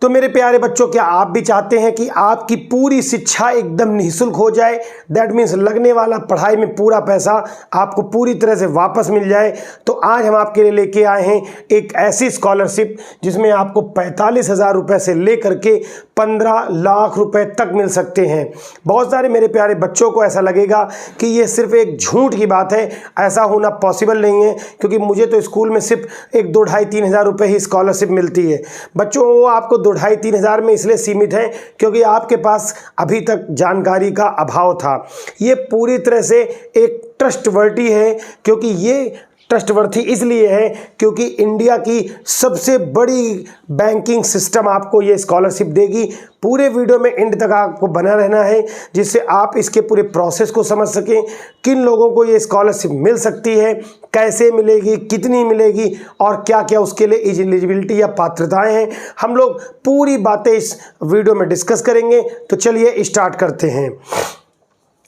तो मेरे प्यारे बच्चों, क्या आप भी चाहते हैं कि आपकी पूरी शिक्षा एकदम निःशुल्क हो जाए? दैट मीन्स लगने वाला पढ़ाई में पूरा पैसा आपको पूरी तरह से वापस मिल जाए। तो आज हम आपके लिए लेके आए हैं एक ऐसी स्कॉलरशिप जिसमें आपको 45,000 रुपये से लेकर के 15 लाख रुपए तक मिल सकते हैं। बहुत सारे मेरे प्यारे बच्चों को ऐसा लगेगा कि ये सिर्फ एक झूठ की बात है, ऐसा होना पॉसिबल नहीं है, क्योंकि मुझे तो स्कूल में सिर्फ एक 2 ढाई 3 हज़ार रुपये ही स्कॉलरशिप मिलती है। बच्चों, वो आपको 2 ढाई 3 हज़ार में इसलिए सीमित है क्योंकि आपके पास अभी तक जानकारी का अभाव था। ये पूरी तरह से एक ट्रस्टवर्दी है, क्योंकि ये ट्रस्टवर्थी इसलिए है क्योंकि इंडिया की सबसे बड़ी बैंकिंग सिस्टम आपको ये स्कॉलरशिप देगी। पूरे वीडियो में एंड तक आपको बना रहना है, जिससे आप इसके पूरे प्रोसेस को समझ सकें, किन लोगों को ये स्कॉलरशिप मिल सकती है, कैसे मिलेगी, कितनी मिलेगी और क्या क्या उसके लिए एलिजिबिलिटी या पात्रताएं हैं। हम लोग पूरी बातें इस वीडियो में डिस्कस करेंगे। तो चलिए स्टार्ट करते हैं।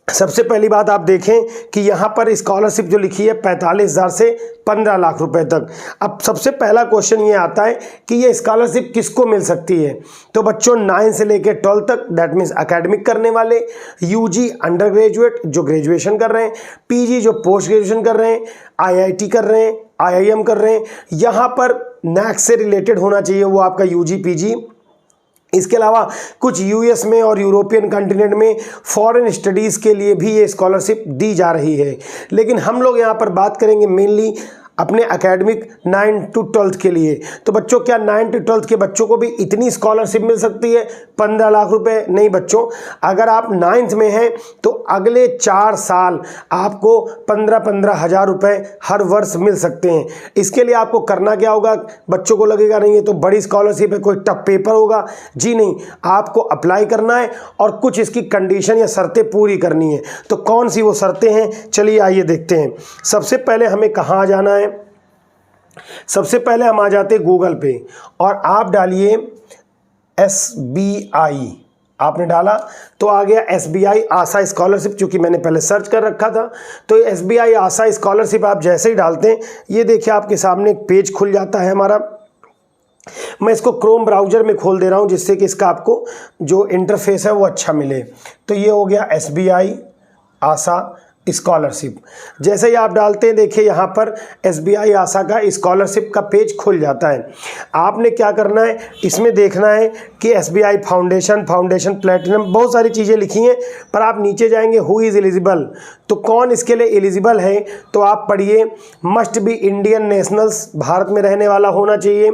सबसे पहली बात आप देखें कि यहाँ पर स्कॉलरशिप जो लिखी है 45,000 से 15 लाख रुपए तक। अब सबसे पहला क्वेश्चन ये आता है कि ये स्कॉलरशिप किसको मिल सकती है। तो बच्चों 9 से लेकर 12 तक, दैट मीन्स एकेडमिक करने वाले, यूजी अंडर ग्रेजुएट जो ग्रेजुएशन कर रहे हैं, पीजी जो पोस्ट ग्रेजुएशन कर रहे हैं, आईआईटी कर रहे हैं, आईआईएम कर रहे हैं। यहाँ पर नैक से रिलेटेड होना चाहिए वो आपका यूजी पीजी। इसके अलावा कुछ यूएस में और यूरोपियन कंटिनेंट में फॉरेन स्टडीज़ के लिए भी ये स्कॉलरशिप दी जा रही है। लेकिन हम लोग यहाँ पर बात करेंगे मेनली अपने एकेडमिक 9 to 12 के लिए। तो बच्चों, क्या 9 to 12 के बच्चों को भी इतनी स्कॉलरशिप मिल सकती है 15 लाख रुपए? नहीं बच्चों, अगर आप 9th में हैं तो अगले 4 साल आपको 15-15 हज़ार रुपये हर वर्ष मिल सकते हैं। इसके लिए आपको करना क्या होगा? बच्चों को लगेगा नहीं ये तो बड़ी स्कॉलरशिप है, कोई टफ पेपर होगा। जी नहीं, आपको अप्लाई करना है और कुछ इसकी कंडीशन या शर्तें पूरी करनी है। तो कौन सी वो शर्तें हैं, चलिए आइए देखते हैं। सबसे पहले हमें कहाँ जाना है? सबसे पहले हम आ जाते हैं गूगल पे और आप डालिए SBI। आपने डाला तो आ गया SBI आशा स्कॉलरशिप, चूंकि मैंने पहले सर्च कर रखा था। तो SBI आशा स्कॉलरशिप आप जैसे ही डालते हैं, ये देखिए आपके सामने एक पेज खुल जाता है हमारा। मैं इसको क्रोम ब्राउज़र में खोल दे रहा हूँ जिससे कि इसका आपको जो इंटरफेस है वो अच्छा मिले। तो ये हो गया SBI आशा स्कॉलरशिप। जैसे ही आप डालते हैं, देखिए यहाँ पर SBI आशा का स्कॉलरशिप का पेज खुल जाता है। आपने क्या करना है, इसमें देखना है कि SBI फाउंडेशन प्लेटिनम बहुत सारी चीज़ें लिखी हैं, पर आप नीचे जाएंगे हु इज़ एलिजिबल। तो कौन इसके लिए एलिजिबल है, तो आप पढ़िए must be Indian nationals, Bharat में रहने वाला होना चाहिए।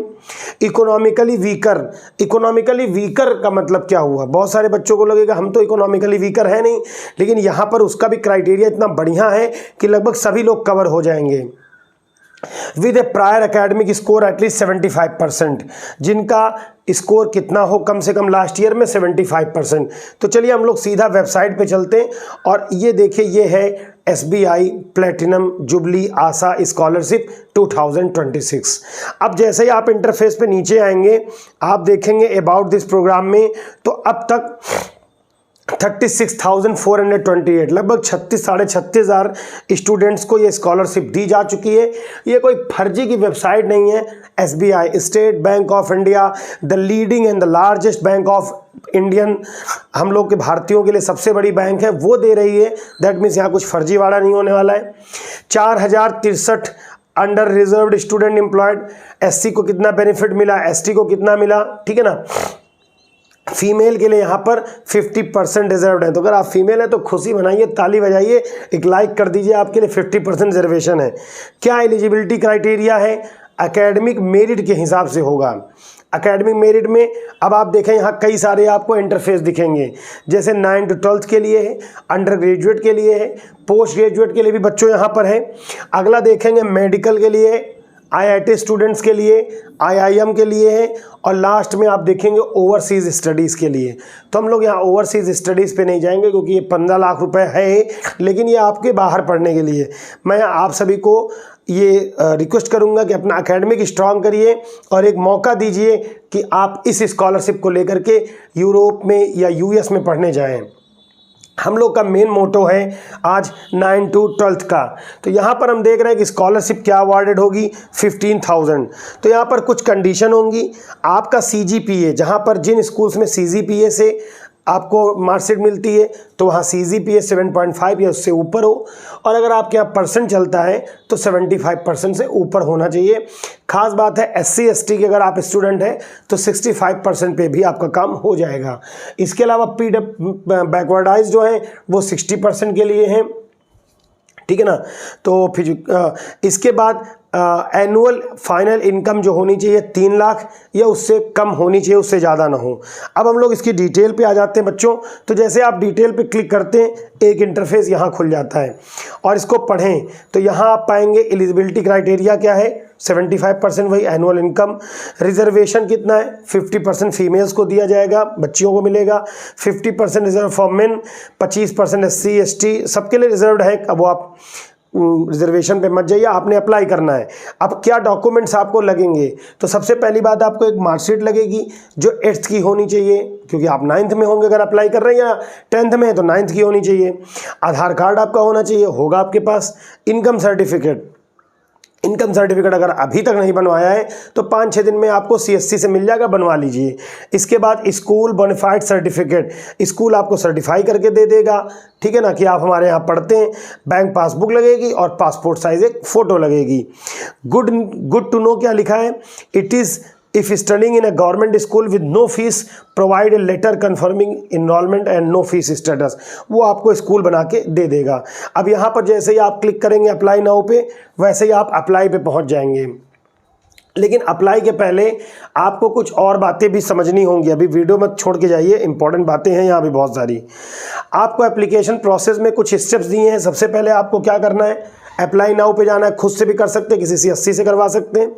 इकोनॉमिकली वीकर का मतलब क्या हुआ? बहुत सारे बच्चों को लगेगा हम तो इकोनॉमिकली वीकर है नहीं, लेकिन यहाँ पर उसका भी क्राइटेरिया इतना बढ़िया है कि लगभग सभी लोग कवर हो जाएंगे। With A prior academic score at least 75%, जिनका स्कोर कितना हो, कम से कम लास्ट ईयर में 75%। तो चलिए हम लोग सीधा वेबसाइट पे चलते हैं और ये देखिए, ये है SBI प्लेटिनम जुबली आशा स्कॉलरशिप 2026। अब जैसे ही आप इंटरफेस पे नीचे आएंगे, आप देखेंगे अबाउट दिस प्रोग्राम में, तो अब तक 36,428 लगभग 36,500 स्टूडेंट्स को ये स्कॉलरशिप दी जा चुकी है। ये कोई फर्जी की वेबसाइट नहीं है। SBI state bank of India, the leading and the largest bank of Indian, हम लोग के भारतीयों के लिए सबसे बड़ी बैंक है, वो दे रही है। दैट मीन्स यहाँ कुछ फर्जीवाड़ा नहीं होने वाला है। 4,063 under reserved student employed. SC को कितना बेनिफिट मिला, ST को कितना मिला, ठीक है ना। फीमेल के लिए यहाँ पर 50% रिजर्व्ड है। तो अगर आप फीमेल हैं तो खुशी मनाइए, ताली बजाइए, एक लाइक कर दीजिए, आपके लिए 50% रिजर्वेशन है। क्या एलिजिबिलिटी क्राइटेरिया है? एकेडमिक मेरिट के हिसाब से होगा। एकेडमिक मेरिट में अब आप देखें यहाँ कई सारे आपको इंटरफेस दिखेंगे, जैसे 9 to 12 के लिए है, अंडर ग्रेजुएट के लिए है, पोस्ट ग्रेजुएट के लिए भी बच्चों यहाँ पर है। अगला देखेंगे मेडिकल के लिए, IIT स्टूडेंट्स के लिए, IIM के लिए है, और लास्ट में आप देखेंगे ओवरसीज़ स्टडीज़ के लिए। तो हम लोग यहाँ ओवरसीज़ स्टडीज़ पे नहीं जाएंगे क्योंकि ये 15 लाख रुपए है, लेकिन ये आपके बाहर पढ़ने के लिए। मैं आप सभी को ये रिक्वेस्ट करूँगा कि अपना एकेडमिक स्ट्रॉन्ग करिए और एक मौका दीजिए कि आप इस स्कॉलरशिप को लेकर के यूरोप में या US में पढ़ने जाएँ। हम लोग का मेन मोटो है आज 9 to 12th का। तो यहाँ पर हम देख रहे हैं कि स्कॉलरशिप क्या अवार्डेड होगी 15,000। तो यहाँ पर कुछ कंडीशन होंगी। आपका CGPA, जहाँ पर जिन स्कूल्स में CGPA से आपको मार्कशीट मिलती है तो वहाँ CGPA 7.5 या उससे ऊपर हो, और अगर आपके यहाँ परसेंट चलता है तो 75% से ऊपर होना चाहिए। खास बात है SC ST के अगर आप स्टूडेंट हैं तो 65% पे भी आपका काम हो जाएगा। इसके अलावा बैकवर्डाइज जो हैं वो 60% के लिए हैं, ठीक है ना। तो फिर इसके बाद एनुअल फाइनल इनकम जो होनी चाहिए 3 लाख या उससे कम होनी चाहिए, उससे ज़्यादा ना हो। अब हम लोग इसकी डिटेल पे आ जाते हैं बच्चों। तो जैसे आप डिटेल पे क्लिक करते हैं एक इंटरफेस यहाँ खुल जाता है और इसको पढ़ें तो यहाँ आप पाएंगे एलिजिबिलिटी क्राइटेरिया क्या है, 75% वही एनुअल इनकम। रिजर्वेशन कितना है, 50% फीमेल्स को दिया जाएगा, बच्चियों को मिलेगा। 50% reserve for main, 25% SC ST सबके लिए रिजर्व्ड है। अब वो आप रिजर्वेशन पे मत जाइए, आपने अप्लाई करना है। अब क्या डॉक्यूमेंट्स आपको लगेंगे, तो सबसे पहली बात आपको एक मार्कशीट लगेगी जो 8th की होनी चाहिए, क्योंकि आप 9th में होंगे अगर अप्लाई कर रहे हैं, या 10th में है तो 9th की होनी चाहिए। आधार कार्ड आपका होना चाहिए, होगा आपके पास। इनकम सर्टिफिकेट अगर अभी तक नहीं बनवाया है तो 5-6 दिन में आपको CSC से मिल जाएगा, बनवा लीजिए। इसके बाद स्कूल बोनाफाइड सर्टिफिकेट, स्कूल आपको सर्टिफाई करके दे देगा, ठीक है ना, कि आप हमारे यहाँ पढ़ते हैं। बैंक पासबुक लगेगी और पासपोर्ट साइज एक फ़ोटो लगेगी। गुड टू नो क्या लिखा है, it is if studying in a government school with no fees provide a letter confirming enrollment and no fees status, वो आपको स्कूल बना के दे देगा। अब यहाँ पर जैसे ही आप क्लिक करेंगे अप्लाई नाउ पे, वैसे ही आप अप्लाई पे पहुँच जाएंगे। लेकिन अप्लाई के पहले आपको कुछ और बातें भी समझनी होंगी। अभी वीडियो मत छोड़ के जाइए, इंपॉर्टेंट बातें हैं यहाँ भी बहुत सारी। आपको एप्लीकेशन प्रोसेस में कुछ स्टेप्स दिए हैं। सबसे पहले आपको क्या करना है, अप्लाई नाउ पे जाना है, खुद से भी कर सकते हैं, किसी CSC से करवा सकते हैं।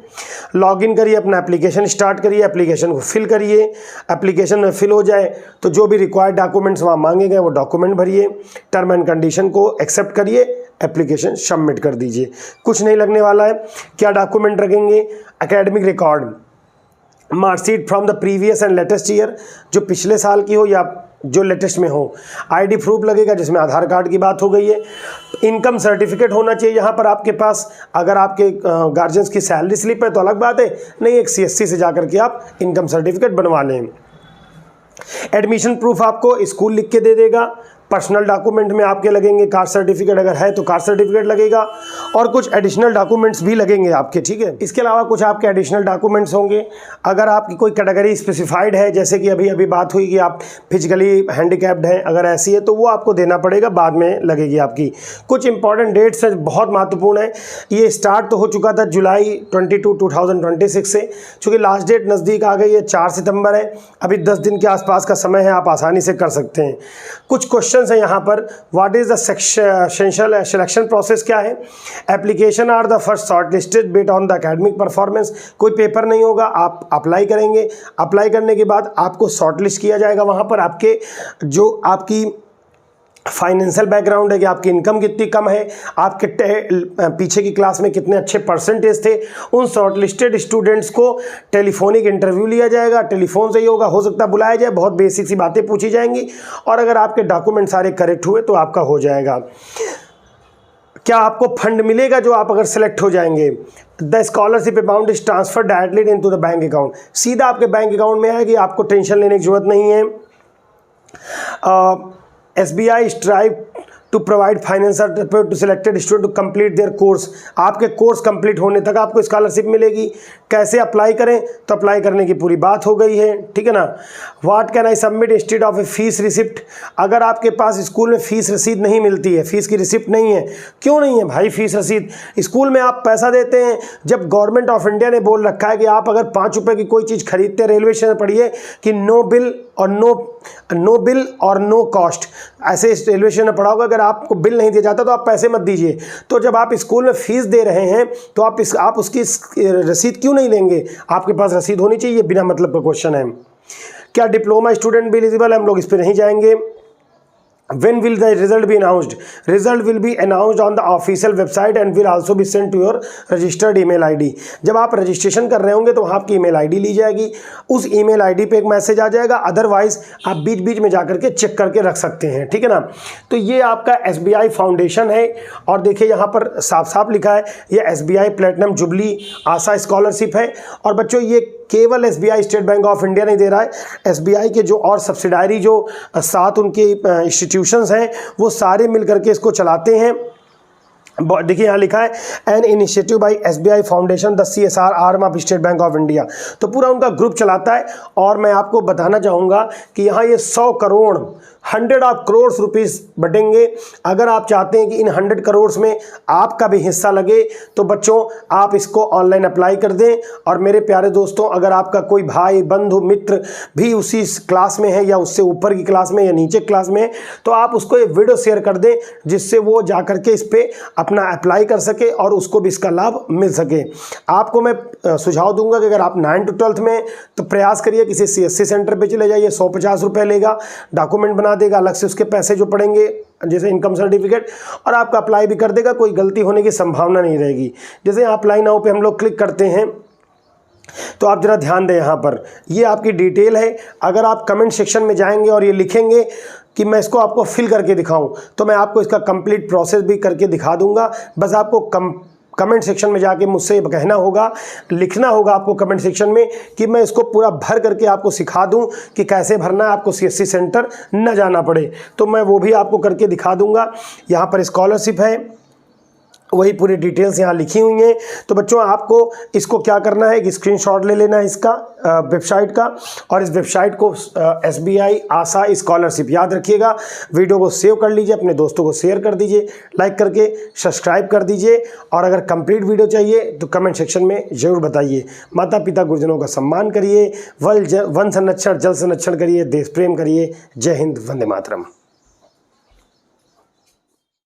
लॉगिन करिए, अपना एप्लीकेशन स्टार्ट करिए, एप्लीकेशन को फिल करिए। एप्लीकेशन में फिल हो जाए तो जो भी रिक्वायर्ड डॉक्यूमेंट्स वहाँ मांगे गए वो डॉक्यूमेंट भरिए, टर्म एंड कंडीशन को एक्सेप्ट करिए, एप्लीकेशन सबमिट कर दीजिए। कुछ नहीं लगने वाला है। क्या डॉक्यूमेंट रखेंगे, academic record, marksheet from the previous and latest year, जो पिछले साल की हो या जो लेटेस्ट में हो। ID प्रूफ लगेगा जिसमें आधार कार्ड की बात हो गई है। इनकम सर्टिफिकेट होना चाहिए यहाँ पर आपके पास। अगर आपके गार्जियंस की सैलरी स्लिप है तो अलग बात है, नहीं एक CSC से जाकर के आप इनकम सर्टिफिकेट बनवा लें। एडमिशन प्रूफ आपको स्कूल लिख के दे देगा। पर्सनल डॉक्यूमेंट में आपके लगेंगे कास्ट सर्टिफिकेट, अगर है तो कास्ट सर्टिफिकेट लगेगा, और कुछ एडिशनल डॉक्यूमेंट्स भी लगेंगे आपके, ठीक है। इसके अलावा कुछ आपके एडिशनल डॉक्यूमेंट्स होंगे। अगर आपकी कोई कैटेगरी स्पेसिफाइड है, जैसे कि अभी बात हुई कि आप फिजिकली हैंडीकैप्ड हैं, अगर ऐसी है तो वो आपको देना पड़ेगा, बाद में लगेगी आपकी। कुछ इंपॉर्टेंट डेट्स हैं, बहुत महत्वपूर्ण है। ये स्टार्ट तो हो चुका था जुलाई 22, 2026 से, चूँकि लास्ट डेट नज़दीक आ गई है, 4 सितंबर है। अभी 10 दिन के आसपास का समय है, आप आसानी से कर सकते हैं। कुछ क्वेश्चन है यहाँ पर, what is the selection process क्या है। Application are the first short listed based on the academic performance, कोई पेपर नहीं होगा, आप अप्लाई करेंगे। अप्लाई करने के बाद आपको शॉर्ट लिस्ट किया जाएगा। वहाँ पर आपके जो आपकी फाइनेंशियल बैकग्राउंड है कि आपकी इनकम कितनी कम है, आपके पीछे की क्लास में कितने अच्छे परसेंटेज थे, उन शॉर्टलिस्टेड स्टूडेंट्स को टेलीफोनिक इंटरव्यू लिया जाएगा। टेलीफोन से ही होगा, हो सकता है बुलाया जाए, बहुत बेसिक सी बातें पूछी जाएंगी, और अगर आपके डॉक्यूमेंट सारे करेक्ट हुए तो आपका हो जाएगा। क्या आपको फंड मिलेगा जो आप अगर सेलेक्ट हो जाएंगे। The scholarship amount is transfer directly into the bank account, सीधा आपके बैंक अकाउंट में आएगी, आपको टेंशन लेने की जरूरत नहीं है। SBI strive to provide financial support to selected student to complete their course, आपके कोर्स कंप्लीट होने तक आपको स्कॉलरशिप मिलेगी। कैसे अप्लाई करें, तो अप्लाई करने की पूरी बात हो गई है, ठीक है ना। What can I submit instead of A fees receipt, अगर आपके पास स्कूल में फ़ीस रसीद नहीं मिलती है, फ़ीस की रिसिप्ट नहीं है, क्यों नहीं है भाई फ़ीस रसीद, स्कूल में आप पैसा देते हैं। जब गवर्नमेंट ऑफ इंडिया ने बोल रखा है कि आप अगर 5 रुपये की कोई चीज़ खरीदते हैं, रेलवे स्टेशन पढ़िए कि नो बिल और नो कॉस्ट, ऐसे रेलवे स्टेशन में पढ़ा होगा, अगर आपको बिल नहीं दिया जाता तो आप पैसे मत दीजिए। तो जब आप स्कूल में फ़ीस दे रहे हैं तो आप उसकी रसीद क्यों नहीं लेंगे, आपके पास रसीद होनी चाहिए। बिना मतलब का क्वेश्चन है। क्या डिप्लोमा स्टूडेंट भी एलिजिबल है, हम लोग इस पर नहीं जाएंगे। When will the result be announced? Result will be announced on the official website and will also be sent to your registered email ID. जब आप रजिस्ट्रेशन कर रहे होंगे तो वहाँ आपकी ईमेल आईडी ली जाएगी, उस ईमेल आईडी पे एक मैसेज आ जाएगा, अदरवाइज आप बीच बीच में जाकर के चेक करके रख सकते हैं, ठीक है ना। तो ये आपका SBI फाउंडेशन है और देखिए यहाँ पर साफ साफ लिखा है ये SBI प्लेटिनम जुबली आशा स्कॉलरशिप है। और बच्चों ये केवल SBI state bank of India नहीं दे रहा है, SBI के जो और सब्सिडायरी जो 7 उनके इंस्टीट्यूशंस हैं वो सारे मिल करके इसको चलाते हैं। देखिए यहाँ लिखा है an initiative by SBI foundation the CSR arm of state bank of India. तो पूरा उनका ग्रुप चलाता है। और मैं आपको बताना चाहूँगा कि यहाँ ये 100 करोड़ 100 ऑफ करोड़ रुपीस बटेंगे। अगर आप चाहते हैं कि इन 100 करोड़ में आपका भी हिस्सा लगे तो बच्चों आप इसको ऑनलाइन अप्लाई कर दें। और मेरे प्यारे दोस्तों, अगर आपका कोई भाई बंधु मित्र भी उसी क्लास में है या उससे ऊपर की क्लास में या नीचे क्लास में है तो आप उसको ये वीडियो शेयर कर दें, जिससे वो जा करके इस पर अपना अप्लाई कर सके और उसको भी इसका लाभ मिल सके। आपको मैं सुझाव दूंगा कि अगर आप 9th to 12th में तो प्रयास करिए किसी CSC सेंटर पे चले जाइए, 150 रुपये लेगा, डॉक्यूमेंट बना देगा, अलग से उसके पैसे जो पड़ेंगे जैसे इनकम सर्टिफिकेट, और आपका अप्लाई भी कर देगा, कोई गलती होने की संभावना नहीं रहेगी। जैसे अप्लाई नाउ पे हम लोग क्लिक करते हैं तो आप जरा ध्यान दें, यहाँ पर ये आपकी डिटेल है। अगर आप कमेंट सेक्शन में जाएंगे और ये लिखेंगे कि मैं इसको आपको फिल करके दिखाऊं तो मैं आपको इसका कंप्लीट प्रोसेस भी करके दिखा दूंगा। बस आपको कमेंट सेक्शन में जाके मुझसे कहना होगा, लिखना होगा आपको कमेंट सेक्शन में कि मैं इसको पूरा भर करके आपको सिखा दूं कि कैसे भरना है, आपको CSC सेंटर न जाना पड़े। तो मैं वो भी आपको करके दिखा दूंगा। यहाँ पर स्कॉलरशिप है, वही पूरी डिटेल्स यहाँ लिखी हुई हैं। तो बच्चों आपको इसको क्या करना है, एक स्क्रीनशॉट ले लेना है इसका वेबसाइट का, और इस वेबसाइट को SBI आशा स्कॉलरशिप याद रखिएगा। वीडियो को सेव कर लीजिए, अपने दोस्तों को शेयर कर दीजिए, लाइक करके सब्सक्राइब कर दीजिए। और अगर कंप्लीट वीडियो चाहिए तो कमेंट सेक्शन में ज़रूर बताइए। माता पिता गुरुजनों का सम्मान करिए, वन संरक्षण जल संरक्षण करिए, देश प्रेम करिए। जय हिंद, वंदे मातरम।